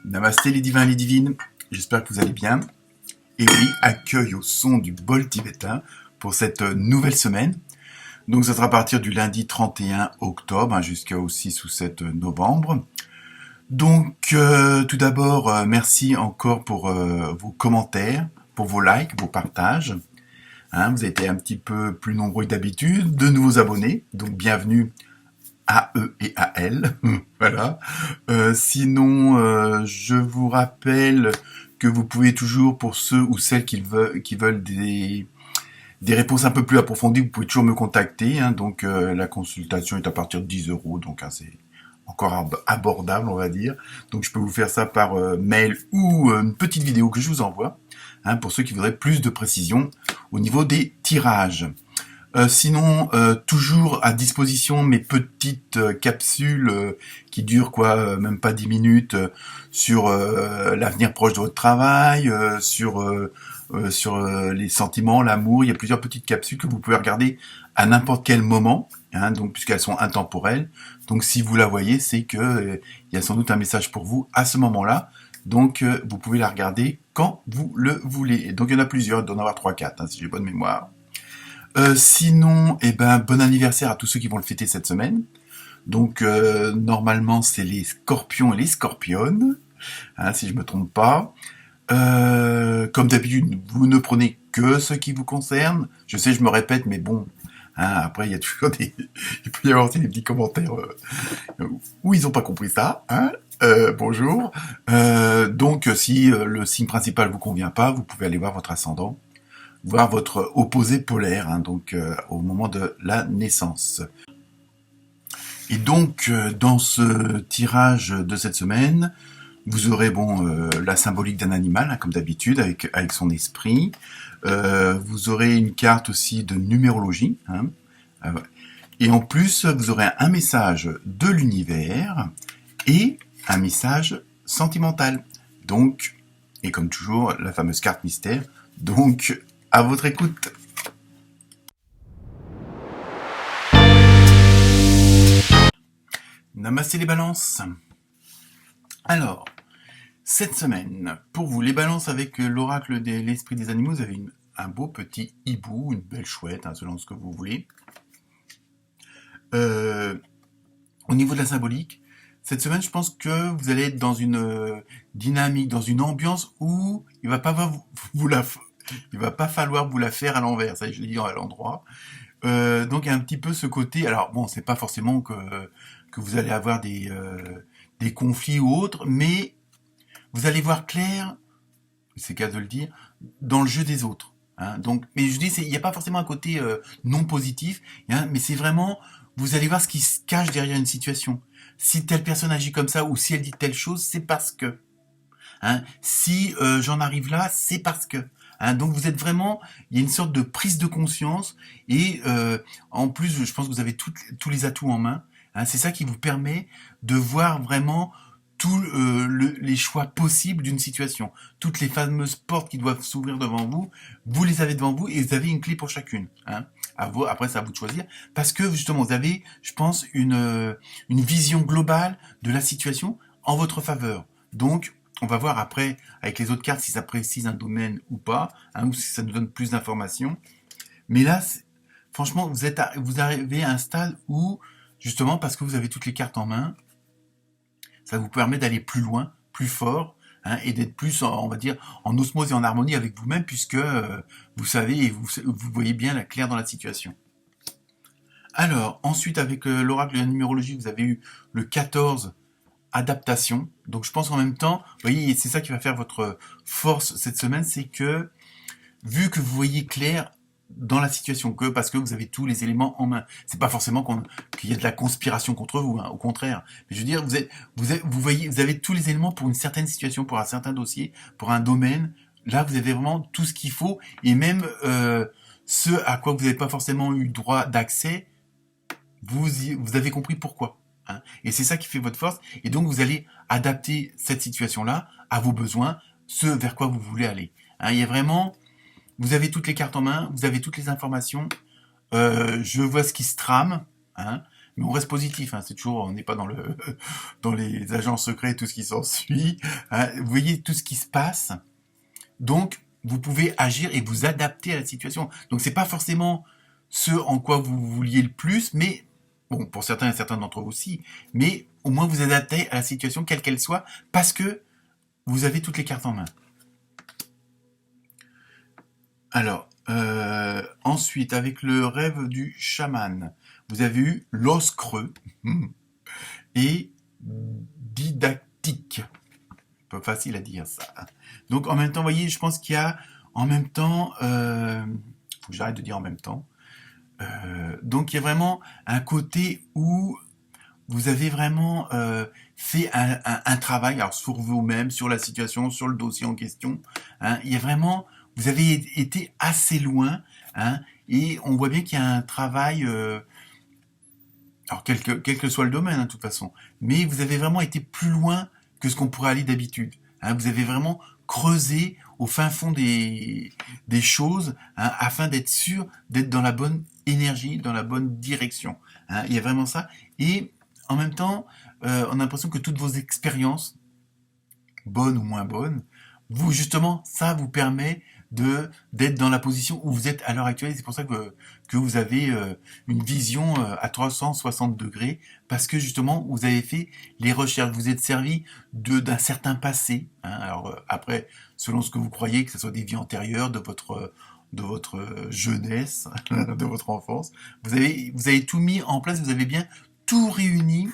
Namasté les divins et les divines, j'espère que vous allez bien. Et oui, accueil au son du bol tibétain pour cette nouvelle semaine. Donc ça sera à partir du lundi 31 octobre jusqu'au 6 ou 7 novembre. Donc tout d'abord, merci encore pour vos commentaires, pour vos likes, vos partages. Vous avez été un petit peu plus nombreux que d'habitude, de nouveaux abonnés, donc bienvenue à eux et à elles. Voilà. Sinon, je vous rappelle que vous pouvez toujours, pour ceux ou celles qui veulent des réponses un peu plus approfondies, vous pouvez toujours me contacter. Donc la consultation est à partir de 10 euros, donc c'est encore abordable, on va dire. Donc je peux vous faire ça par mail ou une petite vidéo que je vous envoie, pour ceux qui voudraient plus de précision au niveau des tirages. Sinon, toujours à disposition mes petites capsules qui durent même pas 10 minutes sur l'avenir proche de votre travail, sur les sentiments, l'amour. Il y a plusieurs petites capsules que vous pouvez regarder à n'importe quel moment, donc puisqu'elles sont intemporelles. Donc si vous la voyez, c'est que il y a sans doute un message pour vous à ce moment-là. Donc vous pouvez la regarder quand vous le voulez. Et donc il y en a plusieurs, il doit y en avoir 3-4 si j'ai bonne mémoire. Sinon, bon anniversaire à tous ceux qui vont le fêter cette semaine. Donc normalement c'est les scorpions et les scorpionnes, si je me trompe pas. Comme d'habitude, vous ne prenez que ce qui vous concerne. Je sais, je me répète, mais bon, après il y a toujours il peut y avoir aussi des petits commentaires où ils n'ont pas compris ça. Bonjour. Donc si le signe principal vous convient pas, vous pouvez aller voir votre ascendant, voir votre opposé polaire, donc au moment de la naissance. Et donc, dans ce tirage de cette semaine, vous aurez la symbolique d'un animal, comme d'habitude, avec son esprit. Vous aurez une carte aussi de numérologie. Et en plus, vous aurez un message de l'univers et un message sentimental. Donc, et comme toujours, la fameuse carte mystère. Donc, à votre écoute. Namasté les balances. Alors, cette semaine, pour vous, les balances avec l'oracle de l'esprit des animaux, vous avez un beau petit hibou, une belle chouette, selon ce que vous voulez. Au niveau de la symbolique, cette semaine, je pense que vous allez être dans une dynamique, dans une ambiance où il va pas falloir vous la faire à l'envers, ça je l'ai dit à l'endroit. Donc il y a un petit peu ce côté. Alors bon, c'est pas forcément que vous allez avoir des conflits ou autres, mais vous allez voir clair, c'est cas de le dire, dans le jeu des autres. Donc, mais je dis, il n'y a pas forcément un côté non positif, mais c'est vraiment, vous allez voir ce qui se cache derrière une situation. Si telle personne agit comme ça ou si elle dit telle chose, c'est parce que. Si j'en arrive là, c'est parce que. Donc vous êtes vraiment, il y a une sorte de prise de conscience et en plus, je pense que vous avez tous les atouts en main. C'est ça qui vous permet de voir vraiment tous les choix possibles d'une situation. Toutes les fameuses portes qui doivent s'ouvrir devant vous, vous les avez devant vous et vous avez une clé pour chacune. Après, c'est à vous de choisir. Parce que justement, vous avez, je pense, une vision globale de la situation en votre faveur. Donc, on va voir après, avec les autres cartes, si ça précise un domaine ou pas, ou si ça nous donne plus d'informations. Mais là, franchement, vous arrivez à un stade où, justement, parce que vous avez toutes les cartes en main, ça vous permet d'aller plus loin, plus fort, et d'être plus, on va dire, en osmose et en harmonie avec vous-même, puisque vous savez et vous voyez bien la claire dans la situation. Alors, ensuite, avec l'oracle de la numérologie, vous avez eu le 14, adaptation. Donc je pense en même temps, vous voyez, c'est ça qui va faire votre force cette semaine, c'est que vu que vous voyez clair dans la situation, parce que vous avez tous les éléments en main, c'est pas forcément qu'il y a de la conspiration contre vous, au contraire. Mais je veux dire, vous avez tous les éléments pour une certaine situation, pour un certain dossier, pour un domaine. Là, vous avez vraiment tout ce qu'il faut, et même ce à quoi vous n'avez pas forcément eu droit d'accès, vous avez compris pourquoi. Et c'est ça qui fait votre force. Et donc, vous allez adapter cette situation-là à vos besoins, ce vers quoi vous voulez aller. Il y a vraiment, vous avez toutes les cartes en main, vous avez toutes les informations. Je vois ce qui se trame. Mais on reste positif, hein, c'est toujours, on n'est pas dans le dans les agents secrets et tout ce qui s'ensuit. Hein. Vous voyez tout ce qui se passe. Donc, vous pouvez agir et vous adapter à la situation. Donc, c'est pas forcément ce en quoi vous vouliez le plus, mais bon, pour certains et certains d'entre vous aussi, mais au moins vous adaptez à la situation quelle qu'elle soit, parce que vous avez toutes les cartes en main. Alors, ensuite, avec le rêve du chaman, vous avez eu l'os creux et didactique. Pas facile à dire ça. Donc en même temps, vous voyez, je pense qu'il y a en même temps, faut que j'arrête de dire en même temps. Donc il y a vraiment un côté où vous avez vraiment fait un travail, alors sur vous-même, sur la situation, sur le dossier en question. Hein, il y a vraiment, vous avez été assez loin, hein, et on voit bien qu'il y a un travail. Alors quel que soit le domaine, hein, de toute façon, mais vous avez vraiment été plus loin que ce qu'on pourrait aller d'habitude. Hein, vous avez vraiment creusé au fin fond des choses, hein, afin d'être sûr d'être dans la bonne énergie, dans la bonne direction. Hein, il y a vraiment ça. Et en même temps, on a l'impression que toutes vos expériences, bonnes ou moins bonnes, vous justement, ça vous permet d'être dans la position où vous êtes à l'heure actuelle. C'est pour ça que vous avez une vision à 360 degrés, parce que justement vous avez fait les recherches, vous êtes servi d'un certain passé. Hein. Alors après, selon ce que vous croyez, que ce soit des vies antérieures, de votre jeunesse, de votre enfance, vous avez tout mis en place, vous avez bien tout réuni,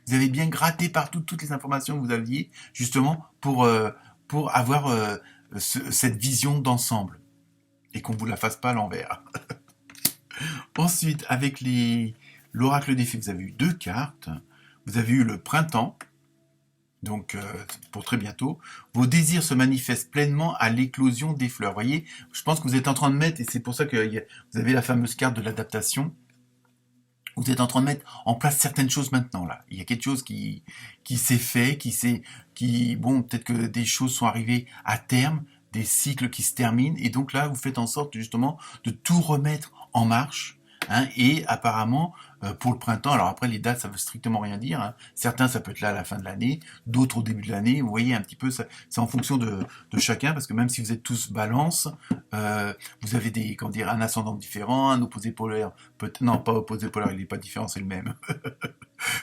vous avez bien gratté partout toutes les informations que vous aviez, justement pour avoir cette vision d'ensemble et qu'on vous la fasse pas à l'envers. Ensuite, avec l'oracle des fées, vous avez eu 2 cartes. Vous avez eu le printemps, donc pour très bientôt. Vos désirs se manifestent pleinement à l'éclosion des fleurs. Vous voyez, je pense que vous êtes en train de mettre, et c'est pour ça que vous avez la fameuse carte de l'adaptation, vous êtes en train de mettre en place certaines choses maintenant là. Il y a quelque chose qui s'est fait, bon, peut-être que des choses sont arrivées à terme, des cycles qui se terminent, et donc là vous faites en sorte justement de tout remettre en marche. Hein, et apparemment, pour le printemps, alors après les dates ça veut strictement rien dire, hein. Certains ça peut être là à la fin de l'année, d'autres au début de l'année, vous voyez un petit peu, c'est en fonction de chacun, parce que même si vous êtes tous balance, vous avez comment dire, un ascendant différent, un opposé polaire, non pas opposé polaire, il n'est pas différent, c'est le même.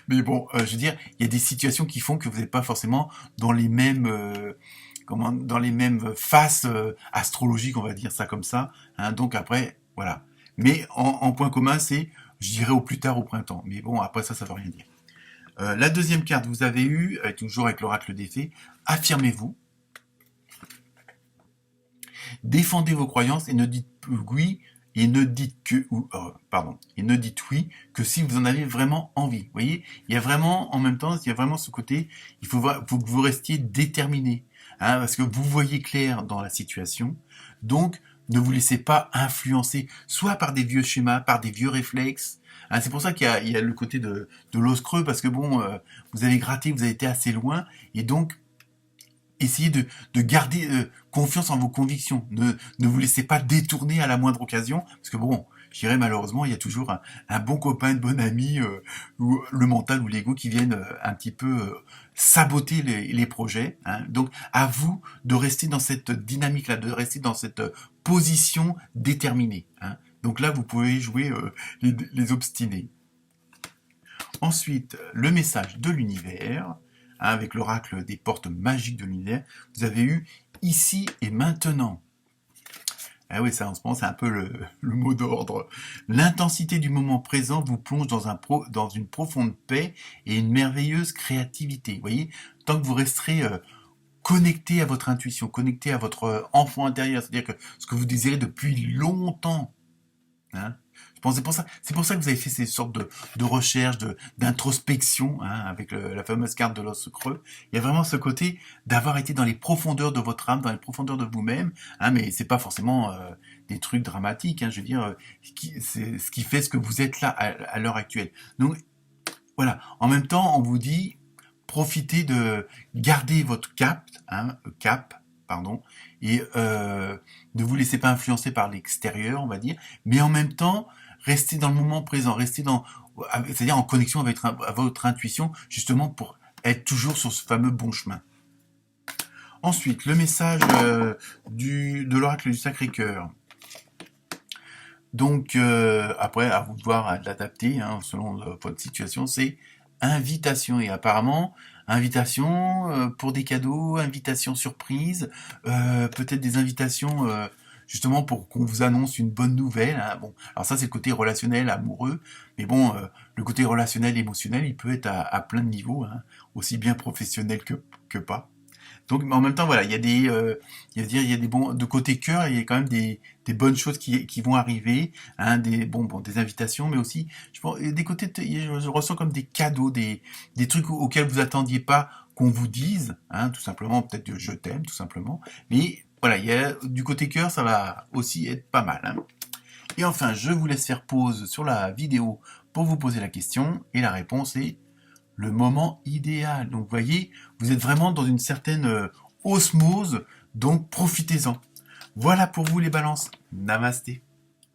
Mais bon, je veux dire, il y a des situations qui font que vous n'êtes pas forcément dans les mêmes... dans les mêmes faces astrologiques, on va dire ça comme ça. Hein, donc après, voilà. Mais en point commun, c'est, je dirais, au plus tard au printemps. Mais bon, après ça veut rien dire. La deuxième carte, vous avez eu, toujours avec l'oracle des fées, affirmez-vous. Défendez vos croyances et ne dites oui et ne dites et ne dites oui que si vous en avez vraiment envie. Vous voyez, il y a vraiment, en même temps, il y a vraiment ce côté, faut que vous restiez déterminé, hein, parce que vous voyez clair dans la situation. Donc, ne vous laissez pas influencer, soit par des vieux schémas, par des vieux réflexes. Hein, c'est pour ça qu'il y a le côté de l'os creux, parce que bon, vous avez gratté, vous avez été assez loin, et donc essayez de garder confiance en vos convictions. Ne vous laissez pas détourner à la moindre occasion, parce que bon, je dirais malheureusement, il y a toujours un bon copain, une bonne amie, ou le mental ou l'ego qui viennent un petit peu saboter les projets. Hein. Donc à vous de rester dans cette dynamique-là, de rester dans cette position déterminée. Hein. Donc là, vous pouvez jouer les obstinés. Ensuite, le message de l'univers, hein, avec l'oracle des portes magiques de l'univers, vous avez eu ici et maintenant. Ah oui, ça en ce moment, c'est un peu le mot d'ordre. L'intensité du moment présent vous plonge dans une profonde paix et une merveilleuse créativité. Vous voyez, tant que vous resterez connecté à votre intuition, connecté à votre enfant intérieur, c'est-à-dire que ce que vous désirez depuis longtemps, hein, c'est pour ça que vous avez fait ces sortes de recherches, d'introspection, hein, avec la fameuse carte de l'os creux. Il y a vraiment ce côté d'avoir été dans les profondeurs de votre âme, dans les profondeurs de vous-même, hein, mais c'est pas forcément des trucs dramatiques. Hein, je veux dire, c'est ce qui fait ce que vous êtes là à l'heure actuelle. Donc voilà. En même temps, on vous dit profitez de garder votre cap, pardon, et ne vous laissez pas influencer par l'extérieur, on va dire, mais en même temps, restez dans le moment présent, restez c'est-à-dire en connexion avec votre intuition, justement pour être toujours sur ce fameux bon chemin. Ensuite, le message de l'oracle du Sacré-Cœur. Donc, après, à vous de voir, à l'adapter, hein, selon votre situation, c'est invitation. Et apparemment, invitation pour des cadeaux, invitation surprise, peut-être des invitations justement pour qu'on vous annonce une bonne nouvelle. Hein. Bon, alors ça, c'est le côté relationnel, amoureux. Mais bon, le côté relationnel, émotionnel, il peut être à plein de niveaux, hein, aussi bien professionnel que pas. Donc, mais en même temps, voilà, il y a des bons, de côté cœur, il y a quand même des bonnes choses qui vont arriver, hein, des invitations, mais aussi, je pense, des côtés, je ressens comme des cadeaux, des trucs auxquels vous attendiez pas qu'on vous dise, hein, tout simplement, peut-être je t'aime, tout simplement. Mais voilà, du côté cœur, ça va aussi être pas mal, hein. Et enfin, je vous laisse faire pause sur la vidéo pour vous poser la question, et la réponse est le moment idéal. Donc, vous voyez, vous êtes vraiment dans une certaine osmose, donc profitez-en. Voilà pour vous les balances. Namasté.